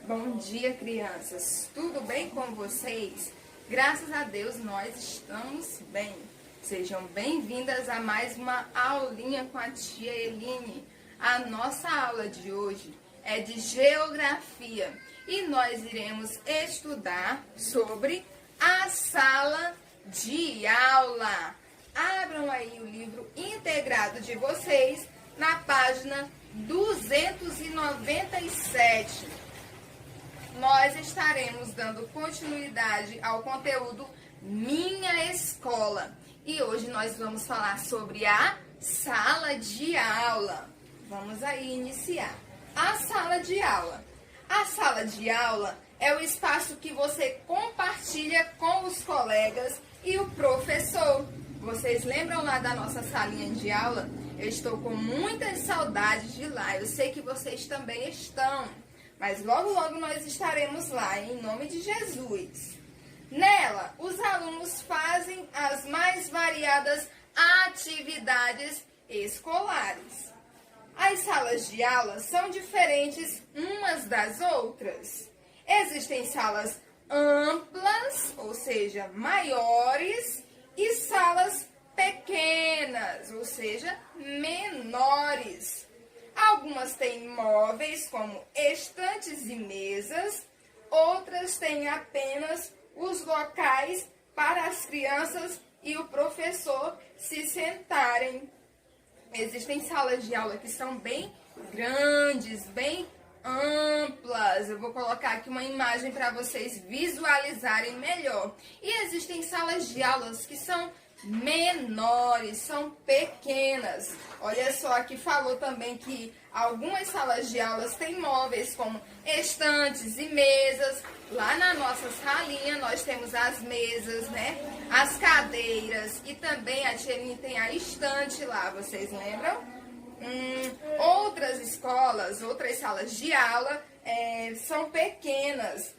Bom dia, crianças! Tudo bem com vocês? Graças a Deus nós estamos bem. Sejam bem-vindas a mais uma aulinha com a tia Eline. A nossa aula de hoje é de geografia e nós iremos estudar sobre a sala de aula. Abram aí o livro integrado de vocês na página 297. Nós estaremos dando continuidade ao conteúdo Minha Escola. E hoje nós vamos falar sobre a sala de aula. Vamos aí iniciar. A sala de aula. A sala de aula é o espaço que você compartilha com os colegas e o professor. Vocês lembram lá da nossa salinha de aula? Eu estou com muitas saudades de lá. Eu sei que vocês também estão. Mas logo, logo nós estaremos lá, em nome de Jesus. Nela, os alunos fazem as mais variadas atividades escolares. As salas de aula são diferentes umas das outras. Existem salas amplas, ou seja, maiores, e salas pequenas, ou seja, menores. Algumas têm móveis, como estantes e mesas, outras têm apenas os locais para as crianças e o professor se sentarem. Existem salas de aula que são bem grandes, bem amplas. Eu vou colocar aqui uma imagem para vocês visualizarem melhor. E existem salas de aulas que são menores, são pequenas. Olha só, aqui falou também que algumas salas de aulas têm móveis como estantes e mesas. Lá na nossa salinha nós temos as mesas, né? As cadeiras e também a tia tem a estante lá, vocês lembram? Outras escolas, outras salas de aula são pequenas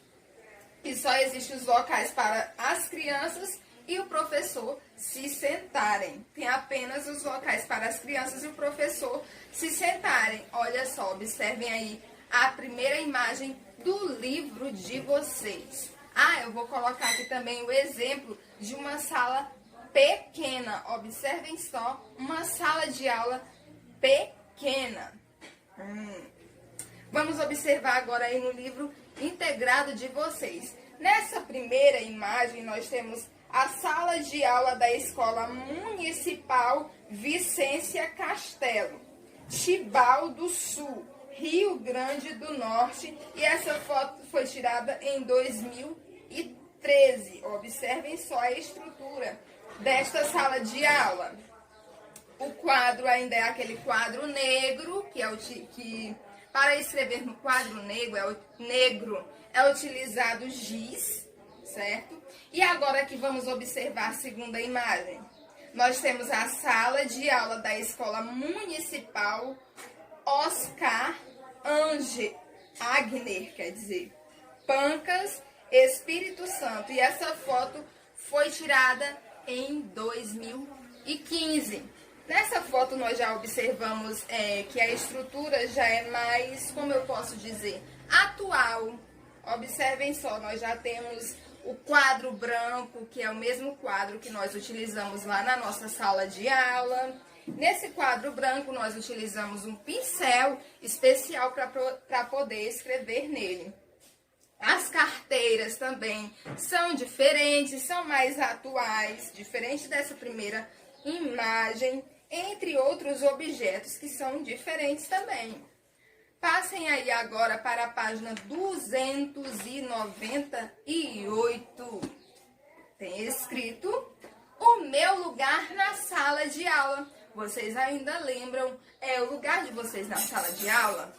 e só existem os locais para as crianças e o professor se sentarem. Tem apenas os locais para as crianças e o professor se sentarem. Olha só, observem aí a primeira imagem do livro de vocês. Eu vou colocar aqui também o exemplo de uma sala pequena. Observem só, uma sala de aula pequena. Vamos observar agora aí no livro integrado de vocês. Nessa primeira imagem nós temos a sala de aula da Escola Municipal Vicência Castelo, Tibau do Sul, Rio Grande do Norte. E essa foto foi tirada em 2013. Observem só a estrutura desta sala de aula. O quadro ainda é aquele quadro negro, que para escrever no quadro negro é utilizado giz, certo? E agora que vamos observar a segunda imagem. Nós temos a sala de aula da Escola Municipal Oscar Agner, Pancas, Espírito Santo. E essa foto foi tirada em 2015. Nessa foto nós já observamos que a estrutura já é mais, como eu posso dizer, atual. Observem só, nós já temos o quadro branco, que é o mesmo quadro que nós utilizamos lá na nossa sala de aula. Nesse quadro branco nós utilizamos um pincel especial para poder escrever nele. As carteiras também são diferentes, são mais atuais, diferente dessa primeira imagem, entre outros objetos que são diferentes também. Passem aí agora para a página 298. Tem escrito o meu lugar na sala de aula. Vocês ainda lembram o lugar de vocês na sala de aula?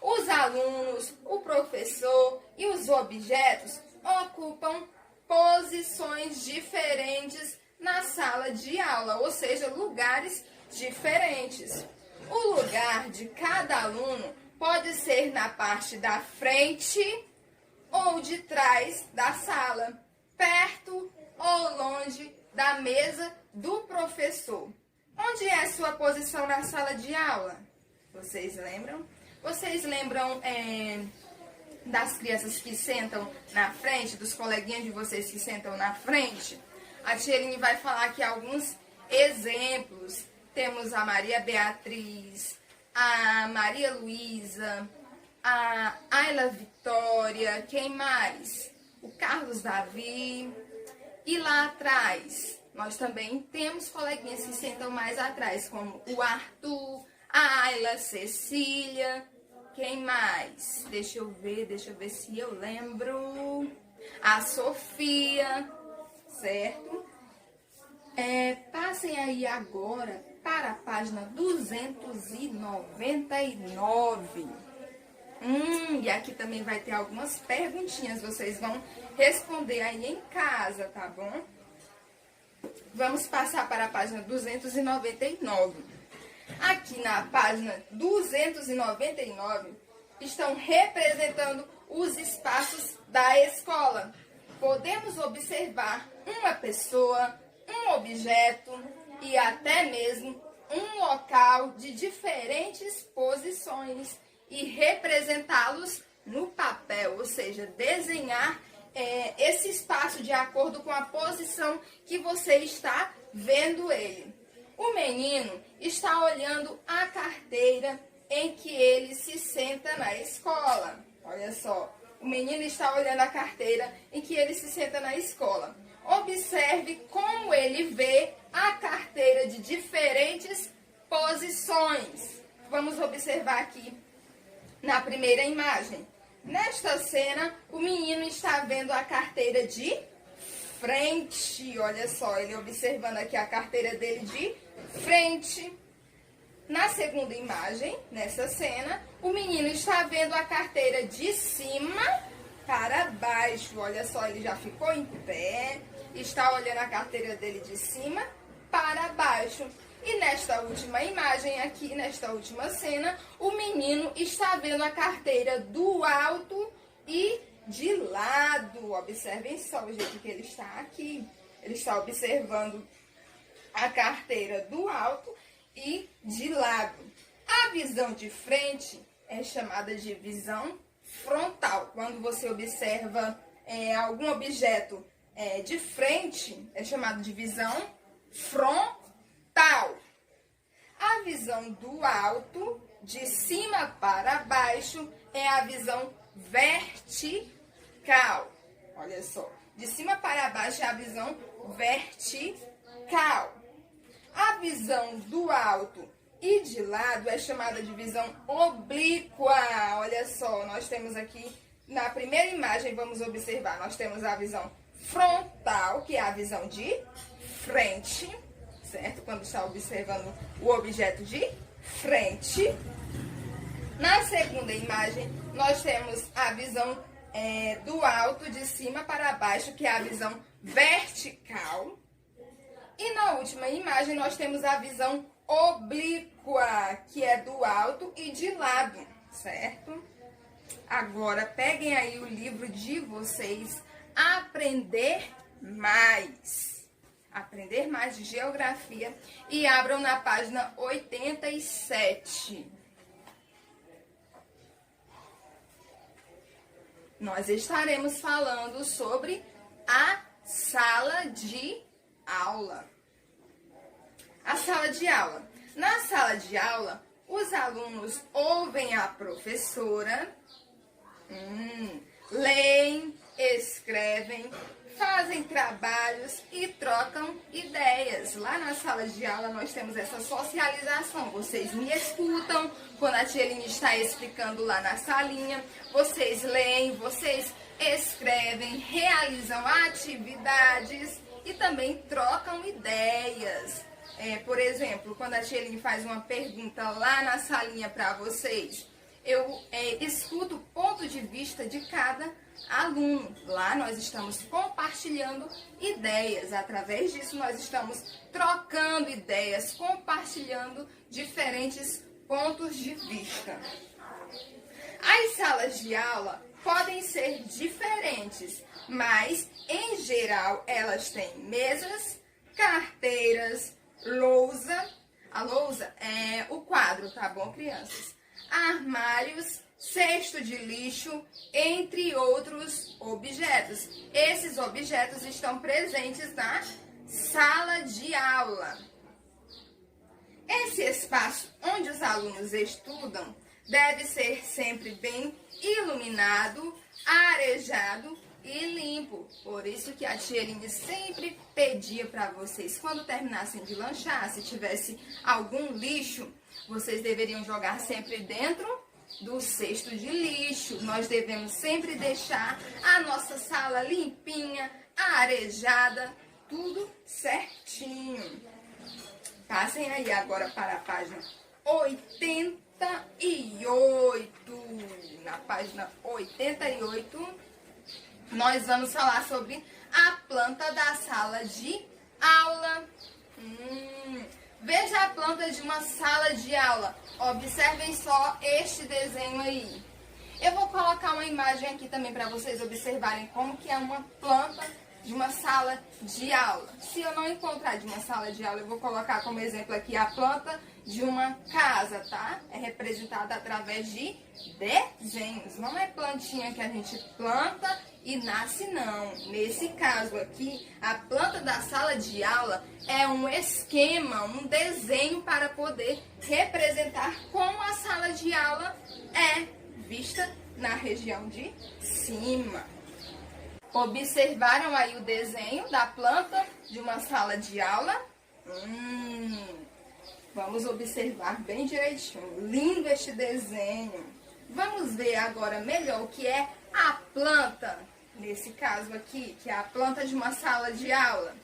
Os alunos, o professor e os objetos ocupam posições diferentes na sala de aula, ou seja, lugares diferentes. O lugar de cada aluno pode ser na parte da frente ou de trás da sala, perto ou longe da mesa do professor. Onde é a sua posição na sala de aula? Vocês lembram? Vocês lembram das crianças que sentam na frente, dos coleguinhas de vocês que sentam na frente? A tia Eline vai falar aqui alguns exemplos. Temos a Maria Beatriz, a Maria Luísa, a Ayla Vitória, quem mais? O Carlos Davi. E lá atrás, nós também temos coleguinhas que sentam mais atrás, como o Arthur, a Ayla, Cecília. Quem mais? Deixa eu ver se eu lembro. A Sofia, certo? Passem aí agora para a página 299. E aqui também vai ter algumas perguntinhas. Vocês vão responder aí em casa, tá bom? Vamos passar para a página 299. Aqui na página 299 estão representando os espaços da escola. Podemos observar uma pessoa, um objeto e até mesmo um local de diferentes posições e representá-los no papel, ou seja, desenhar esse espaço de acordo com a posição que você está vendo ele. O menino está olhando a carteira em que ele se senta na escola. Olha só, o menino está olhando a carteira em que ele se senta na escola. Observe como ele vê a carteira de diferentes posições. Vamos observar aqui na primeira imagem. Nesta cena, o menino está vendo a carteira de frente. Olha só, ele observando aqui a carteira dele de frente. Na segunda imagem, nessa cena, o menino está vendo a carteira de cima para baixo. Olha só, ele já ficou em pé, está olhando a carteira dele de cima para baixo. E nesta última imagem aqui, nesta última cena, o menino está vendo a carteira do alto e de lado. Observem só o jeito que ele está aqui. Ele está observando a carteira do alto e de lado. A visão de frente é chamada de visão frontal. Quando você observa algum objeto de frente, é chamado de visão frontal. A visão do alto, de cima para baixo, é a visão vertical. Olha só, de cima para baixo é a visão vertical. A visão do alto e de lado é chamada de visão oblíqua. Olha só, nós temos aqui, na primeira imagem, vamos observar, nós temos a visão frontal, que é a visão de frente, certo? Quando está observando o objeto de frente. Na segunda imagem, nós temos a visão do alto, de cima para baixo, que é a visão vertical. E na última imagem, nós temos a visão oblíqua, que é do alto e de lado, certo? Agora, peguem aí o livro de vocês, Aprender Mais. Aprender Mais de Geografia, e abram na página 87. Nós estaremos falando sobre a sala de aula. A sala de aula. Na sala de aula, os alunos ouvem a professora, leem, escrevem, fazem trabalhos e trocam ideias. Lá na sala de aula nós temos essa socialização. Vocês me escutam quando a tia Eline está explicando lá na salinha. Vocês leem, vocês escrevem, realizam atividades e também trocam ideias. Por exemplo, quando a tia Eline faz uma pergunta lá na salinha para vocês, eu escuto o ponto de vista de cada aluno. Lá nós estamos compartilhando ideias. Através disso nós estamos trocando ideias, compartilhando diferentes pontos de vista. As salas de aula podem ser diferentes, mas em geral elas têm mesas, carteiras, lousa. A lousa é o quadro, tá bom, crianças? armários, cesto de lixo, entre outros objetos. Esses objetos estão presentes na sala de aula. Esse espaço onde os alunos estudam deve ser sempre bem iluminado, arejado e limpo. Por isso que a tia Eline sempre pedia para vocês, quando terminassem de lanchar, se tivesse algum lixo, vocês deveriam jogar sempre dentro do cesto de lixo. Nós devemos sempre deixar a nossa sala limpinha, arejada, tudo certinho. Passem aí agora para a página 88. Na página 88, nós vamos falar sobre a planta da sala de aula. Veja a planta de uma sala de aula. Observem só este desenho aí. Eu vou colocar uma imagem aqui também para vocês observarem como que é uma planta de uma sala de aula. Se eu não encontrar de uma sala de aula, eu vou colocar como exemplo aqui a planta de uma casa, tá? É representada através de desenhos. Não é plantinha que a gente planta e nasce, não. Nesse caso aqui, a planta da sala de aula é um esquema, um desenho para poder representar como a sala de aula é vista na região de cima. Observaram aí o desenho da planta de uma sala de aula? Vamos observar bem direitinho. Lindo este desenho. Vamos ver agora melhor o que é a planta. Nesse caso aqui, que é a planta de uma sala de aula.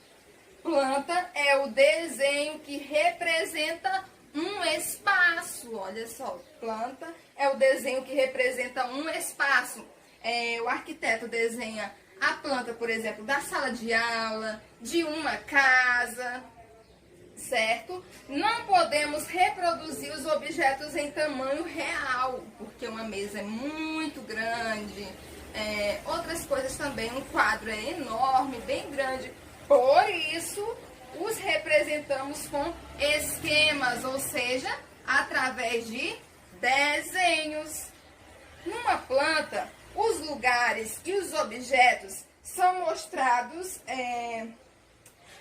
Planta é o desenho que representa um espaço. Olha só, planta é o desenho que representa um espaço. O arquiteto desenha a planta, por exemplo, da sala de aula, de uma casa, certo? Não podemos reproduzir os objetos em tamanho real, porque uma mesa é muito grande. Outras coisas também, um quadro é enorme, bem grande. Por isso, os representamos com esquemas, ou seja, através de desenhos. Numa planta, os lugares e os objetos são mostrados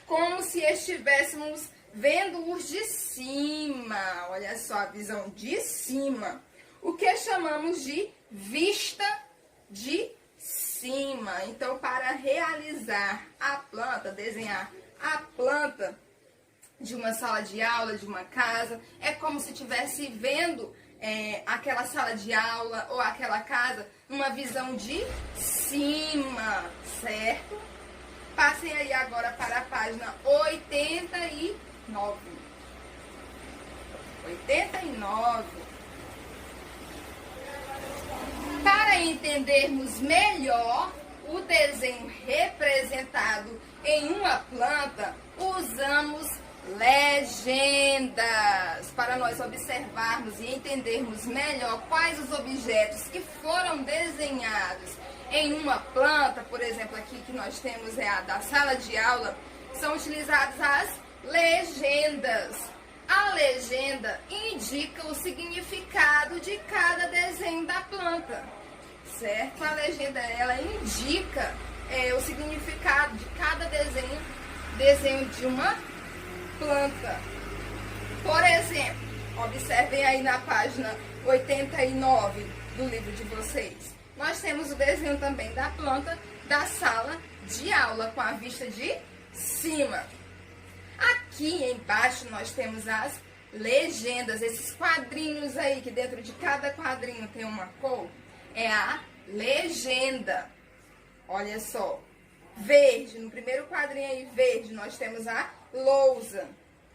como se estivéssemos vendo-os de cima. Olha só a visão de cima. O que chamamos de vista de cima. Então, para realizar a planta, desenhar a planta de uma sala de aula, de uma casa, é como se estivesse vendo aquela sala de aula ou aquela casa numa visão de cima, certo? Passem aí agora para a página 89. 89. Para entendermos melhor o desenho representado em uma planta, usamos legendas para nós observarmos e entendermos melhor quais os objetos que foram desenhados em uma planta. Por exemplo, aqui que nós temos a da sala de aula, são utilizadas as legendas. A legenda indica o significado de cada desenho da planta, certo? A legenda, ela indica o significado de cada desenho de uma planta. Por exemplo, observem aí na página 89 do livro de vocês. Nós temos o desenho também da planta da sala de aula com a vista de cima. Aqui embaixo nós temos as legendas, esses quadrinhos aí, que dentro de cada quadrinho tem uma cor, é a legenda. Olha só, verde, no primeiro quadrinho aí, verde, nós temos a lousa.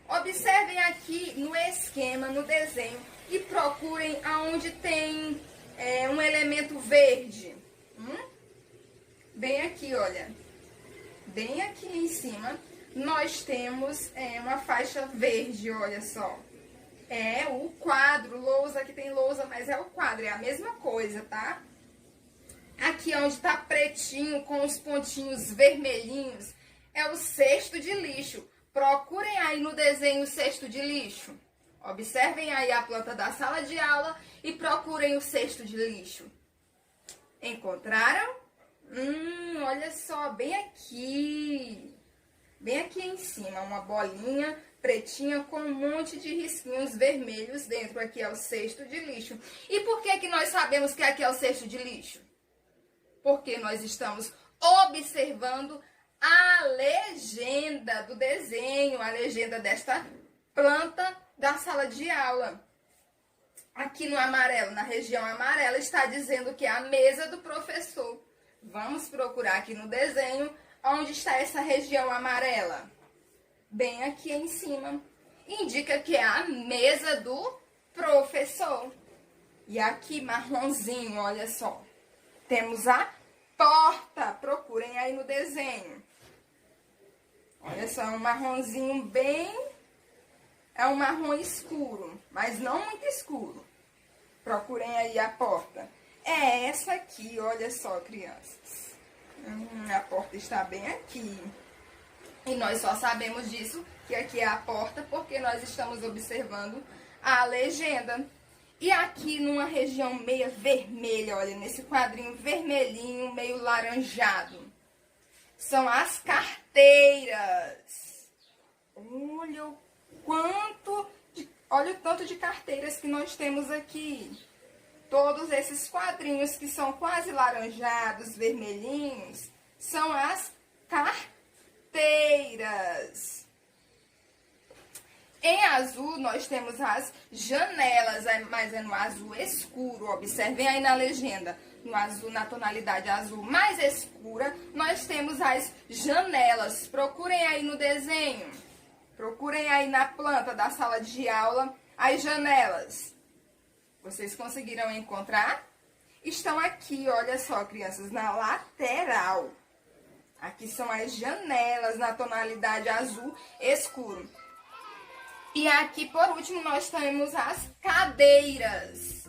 Observem aqui no esquema, no desenho, e procurem aonde tem um elemento verde. Bem aqui, olha. Bem aqui em cima, nós temos uma faixa verde, olha só. É o quadro, lousa, aqui tem lousa, mas é o quadro, é a mesma coisa, tá? Aqui onde tá pretinho, com os pontinhos vermelhinhos, é o cesto de lixo. Procurem aí no desenho o cesto de lixo. Observem aí a planta da sala de aula e procurem o cesto de lixo. Encontraram? Olha só, bem aqui em cima, uma bolinha pretinha com um monte de risquinhos vermelhos dentro. Aqui é o cesto de lixo. E por que nós sabemos que aqui é o cesto de lixo? Porque nós estamos observando a legenda do desenho, a legenda desta planta da sala de aula. Aqui no amarelo, na região amarela, está dizendo que é a mesa do professor. Vamos procurar aqui no desenho onde está essa região amarela. Bem aqui em cima. Indica que é a mesa do professor. E aqui marronzinho, olha só. Temos a porta. Procurem aí no desenho. Olha só, é um marronzinho bem... É um marrom escuro, mas não muito escuro. Procurem aí a porta. É essa aqui, olha só, crianças. A porta está bem aqui. E nós só sabemos disso, que aqui é a porta, porque nós estamos observando a legenda. E aqui numa região meio vermelha, olha, nesse quadrinho vermelhinho, meio laranjado, são as carteiras. Olha o tanto de carteiras que nós temos aqui. Todos esses quadrinhos que são quase laranjados, vermelhinhos, são as carteiras. Em azul, nós temos as janelas, mas é no azul escuro. Observem aí na legenda. No azul, na tonalidade azul mais escura, nós temos as janelas. Procurem aí no desenho. Procurem aí na planta da sala de aula as janelas. Vocês conseguiram encontrar? Estão aqui, olha só, crianças, na lateral. Aqui são as janelas na tonalidade azul escuro. E aqui, por último, nós temos as cadeiras.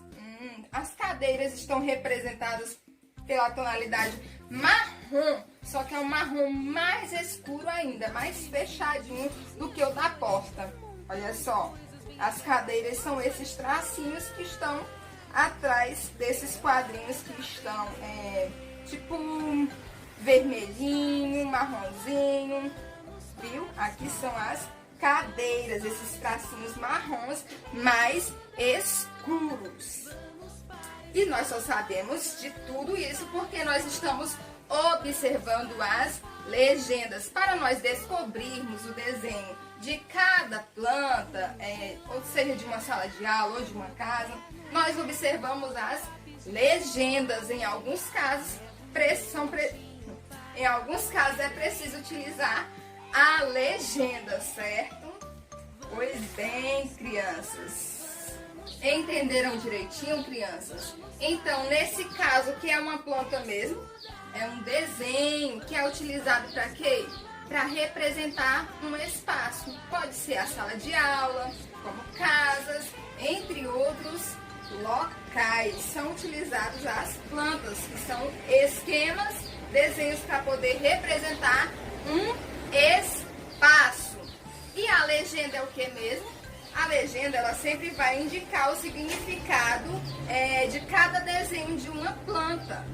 As cadeiras estão representadas pela tonalidade marrom, só que é um marrom mais escuro ainda, mais fechadinho do que o da porta. Olha só, as cadeiras são esses tracinhos que estão atrás desses quadrinhos que estão, tipo, vermelhinho, marronzinho, viu? Aqui são as cadeiras, esses tracinhos marrons mais escuros. E nós só sabemos de tudo isso porque nós estamos observando as legendas. Para nós descobrirmos o desenho de cada planta, ou seja, de uma sala de aula ou de uma casa, nós observamos as legendas. Em alguns casos é preciso utilizar a legenda, certo? Pois bem, crianças. Entenderam direitinho, crianças? Então, nesse caso, que é uma planta mesmo, é um desenho que é utilizado para quê? Para representar um espaço. Pode ser a sala de aula, como casas, entre outros locais. São utilizados as plantas, que são esquemas, desenhos para poder representar um espaço. E a legenda é o que mesmo? A legenda, ela sempre vai indicar o significado de cada desenho de uma planta.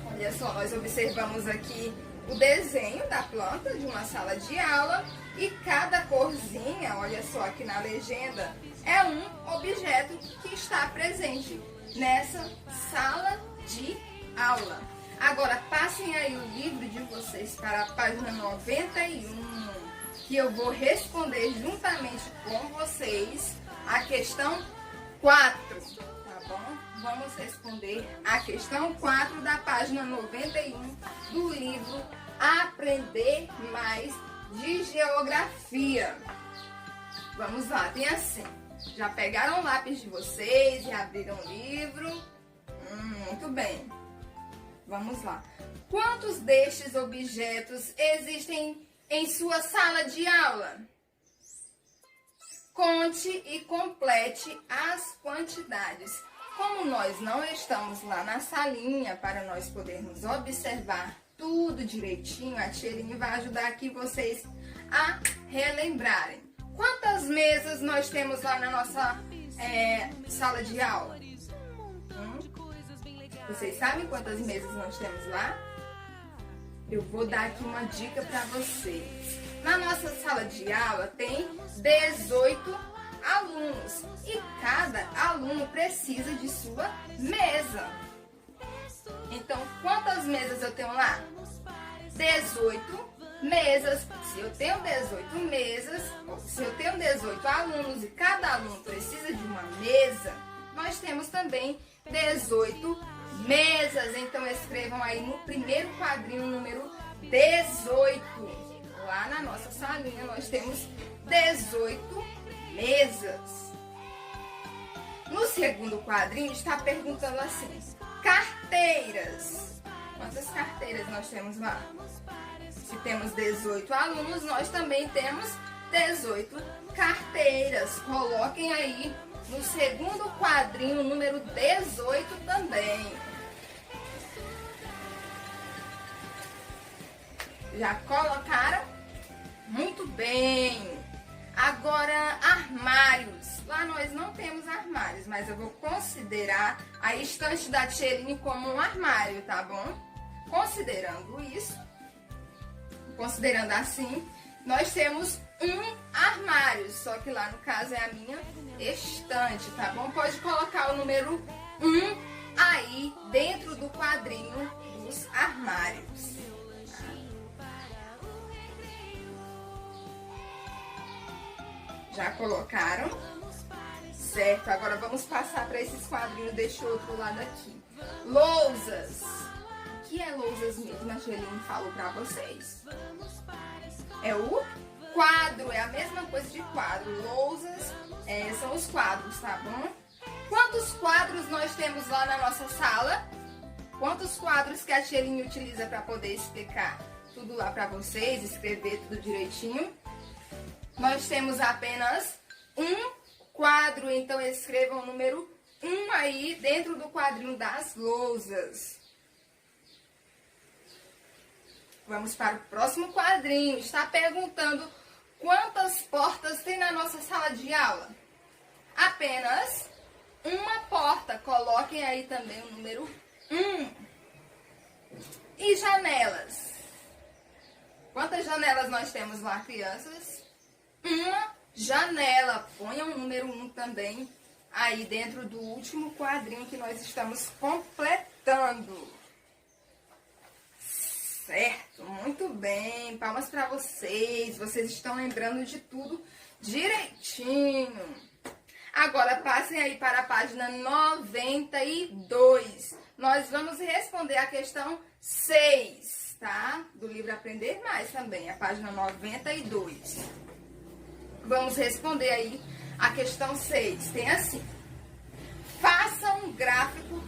Olha só, nós observamos aqui o desenho da planta de uma sala de aula e cada corzinha, olha só aqui na legenda, é um objeto que está presente nessa sala de aula. Agora, passem aí o livro de vocês para a página 91. Que eu vou responder juntamente com vocês a questão 4, tá bom? Vamos responder a questão 4 da página 91 do livro Aprender Mais de Geografia. Vamos lá, tem assim. Já pegaram o lápis de vocês e abriram o livro? Muito bem. Vamos lá. Quantos destes objetos existem em sua sala de aula? Conte e complete as quantidades. Como nós não estamos lá na salinha para nós podermos observar tudo direitinho, a tia Eline vai ajudar aqui vocês a relembrarem. Quantas mesas nós temos lá na nossa sala de aula? Vocês sabem quantas mesas nós temos lá? Eu vou dar aqui uma dica para vocês. Na nossa sala de aula tem 18 alunos e cada aluno precisa de sua mesa. Então, quantas mesas eu tenho lá? 18 mesas. Se eu tenho 18 mesas, se eu tenho 18 alunos e cada aluno precisa de uma mesa, nós temos também 18 mesas. Então, escrevam aí no primeiro quadrinho o número 18. Lá na nossa salinha nós temos 18 mesas. No segundo quadrinho está perguntando assim: carteiras. Quantas carteiras nós temos lá? Se temos 18 alunos, nós também temos 18 carteiras. Coloquem aí no segundo quadrinho o número 18 também. Já colocaram? Muito bem! Agora, armários. Lá nós não temos armários, mas eu vou considerar a estante da Tcheline como um armário, tá bom? Considerando isso, considerando assim, nós temos um armário, só que lá no caso é a minha estante, tá bom? Pode colocar o número 1 aí dentro do quadrinho dos armários. Já colocaram? Certo, agora vamos passar para esses quadrinhos deste outro lado aqui. Lousas. O que é lousas mesmo? A Tcheline falou para vocês. É o quadro, é a mesma coisa de quadro. Lousas são os quadros, tá bom? Quantos quadros nós temos lá na nossa sala? Quantos quadros que a Tcheline utiliza para poder explicar tudo lá para vocês, escrever tudo direitinho? Nós temos apenas um quadro, então escrevam o número 1 aí dentro do quadrinho das lousas. Vamos para o próximo quadrinho. Está perguntando quantas portas tem na nossa sala de aula? Apenas uma porta. Coloquem aí também o número 1. E janelas? Quantas janelas nós temos lá, crianças? Uma janela. Ponha o número 1 também aí dentro do último quadrinho que nós estamos completando. Certo, muito bem. Palmas para vocês. Vocês estão lembrando de tudo direitinho. Agora passem aí para a página 92. Nós vamos responder a questão 6, tá? Do livro Aprender Mais também, a página 92. Vamos responder aí a questão 6. Tem assim: faça um gráfico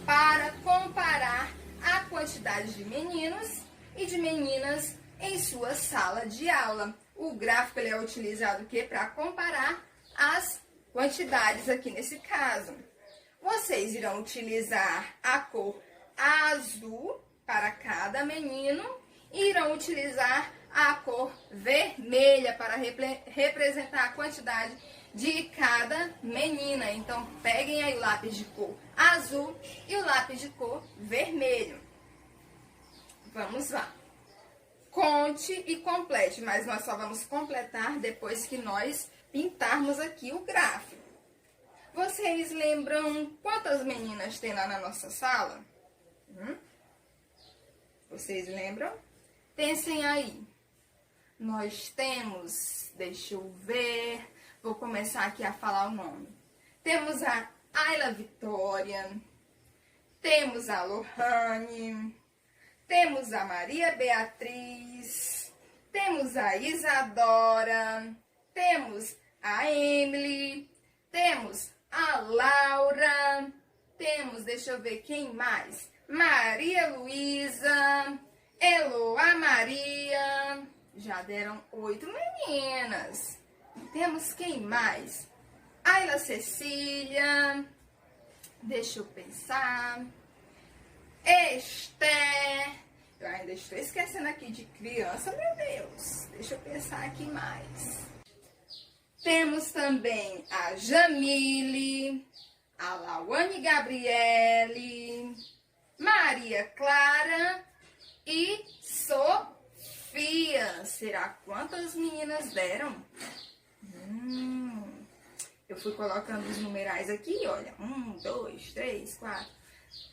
para comparar a quantidade de meninos e de meninas em sua sala de aula. O gráfico ele é utilizado para comparar as quantidades aqui nesse caso. Vocês irão utilizar a cor azul para cada menino e irão utilizar a cor vermelha para representar a quantidade de cada menina. Então, peguem aí o lápis de cor azul e o lápis de cor vermelho. Vamos lá. Conte e complete, mas nós só vamos completar depois que nós pintarmos aqui o gráfico. Vocês lembram quantas meninas tem lá na nossa sala? Vocês lembram? Pensem aí. Nós temos, deixa eu ver, vou começar aqui a falar o nome. Temos a Ayla Vitória, temos a Lohane, temos a Maria Beatriz, temos a Isadora, temos a Emily, temos a Laura, temos, deixa eu ver quem mais, Maria Luísa, Eloá Maria. Já deram 8 meninas. Temos quem mais? Ayla Cecília. Deixa eu pensar. Esther. Eu ainda estou esquecendo aqui de criança, meu Deus. Deixa eu pensar aqui mais. Temos também a Jamile, a Lawane Gabriele, Maria Clara e Sofia. Será quantas meninas deram? Eu fui colocando os numerais aqui, olha. 1, 2, 3, 4.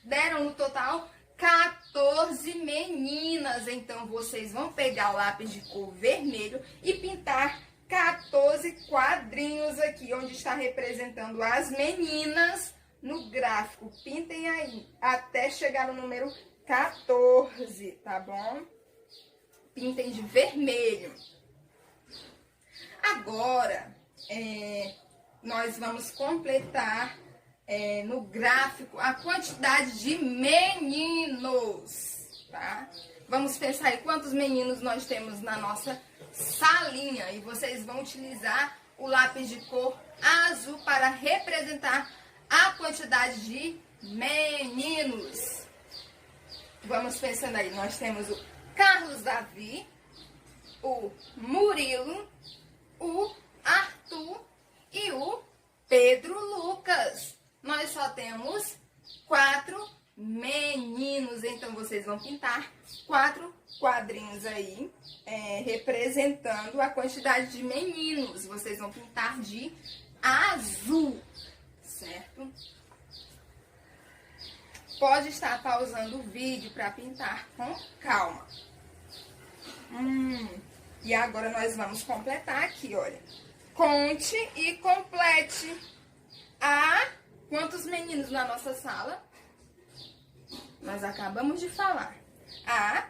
Deram no total 14 meninas. Então, vocês vão pegar o lápis de cor vermelho e pintar 14 quadrinhos aqui, onde está representando as meninas no gráfico. Pintem aí, até chegar no número 14, tá bom? Pintem de vermelho. Agora, nós vamos completar no gráfico a quantidade de meninos, tá? Vamos pensar aí quantos meninos nós temos na nossa salinha. E vocês vão utilizar o lápis de cor azul para representar a quantidade de meninos. Vamos pensando aí, nós temos o Carlos Davi, o Murilo, o Arthur e o Pedro Lucas. Nós só temos 4 meninos, então vocês vão pintar 4 quadrinhos aí, representando a quantidade de meninos. Vocês vão pintar de azul, certo? Pode estar pausando o vídeo para pintar com calma. E agora nós vamos completar aqui, olha. Conte e complete. Quantos meninos na nossa sala? Nós acabamos de falar. Há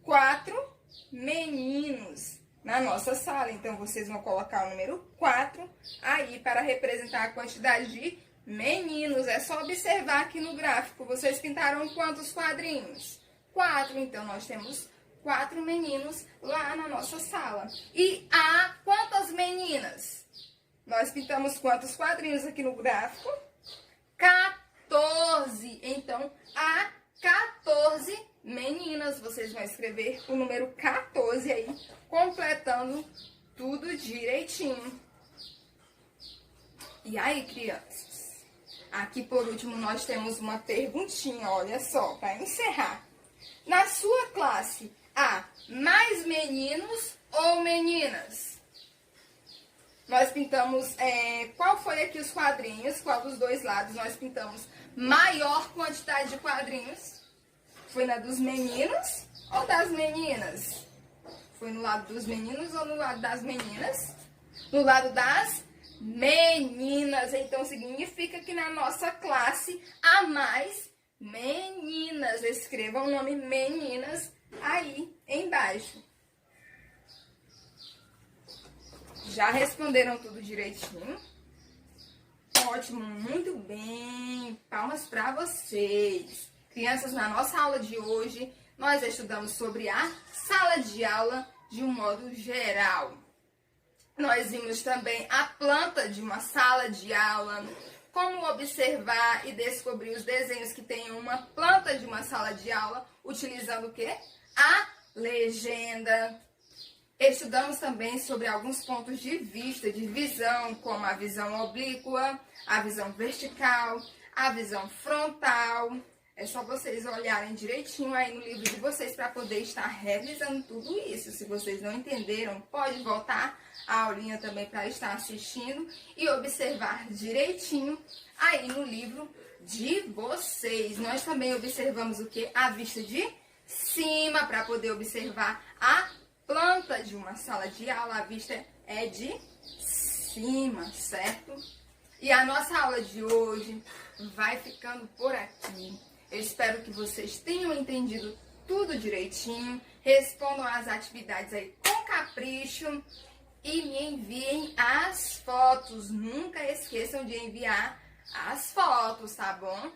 4 meninos na nossa sala. Então, vocês vão colocar o número 4 aí para representar a quantidade de meninos. É só observar aqui no gráfico. Vocês pintaram quantos quadrinhos? 4. Então, nós temos 4 meninos lá na nossa sala. E há quantas meninas? Nós pintamos quantos quadrinhos aqui no gráfico? 14. Então, há 14 meninas. Vocês vão escrever o número 14 aí, completando tudo direitinho. E aí, crianças? Aqui, por último, nós temos uma perguntinha, olha só, para encerrar. Na sua classe, há mais meninos ou meninas? Nós pintamos, qual foi aqui os quadrinhos, qual dos dois lados nós pintamos maior quantidade de quadrinhos? Foi na dos meninos ou das meninas? Foi no lado dos meninos ou no lado das meninas? No lado das meninas. Então, significa que na nossa classe há mais meninas. Escrevam o nome meninas aí embaixo. Já responderam tudo direitinho? Ótimo, muito bem. Palmas para vocês. Crianças, na nossa aula de hoje, nós estudamos sobre a sala de aula de um modo geral. Nós vimos também a planta de uma sala de aula, como observar e descobrir os desenhos que tem uma planta de uma sala de aula, utilizando o quê? A legenda. Estudamos também sobre alguns pontos de vista, de visão, como a visão oblíqua, a visão vertical, a visão frontal. É só vocês olharem direitinho aí no livro de vocês para poder estar revisando tudo isso. Se vocês não entenderam, pode voltar a aulinha também para estar assistindo e observar direitinho aí no livro de vocês. Nós também observamos o que? A vista de cima, para poder observar a planta de uma sala de aula. A vista é de cima, certo? E a nossa aula de hoje vai ficando por aqui. Eu espero que vocês tenham entendido tudo direitinho, respondam às atividades aí com capricho e me enviem as fotos. Nunca esqueçam de enviar as fotos, tá bom?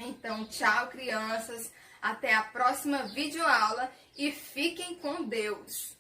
Então, tchau, crianças. Até a próxima videoaula e fiquem com Deus.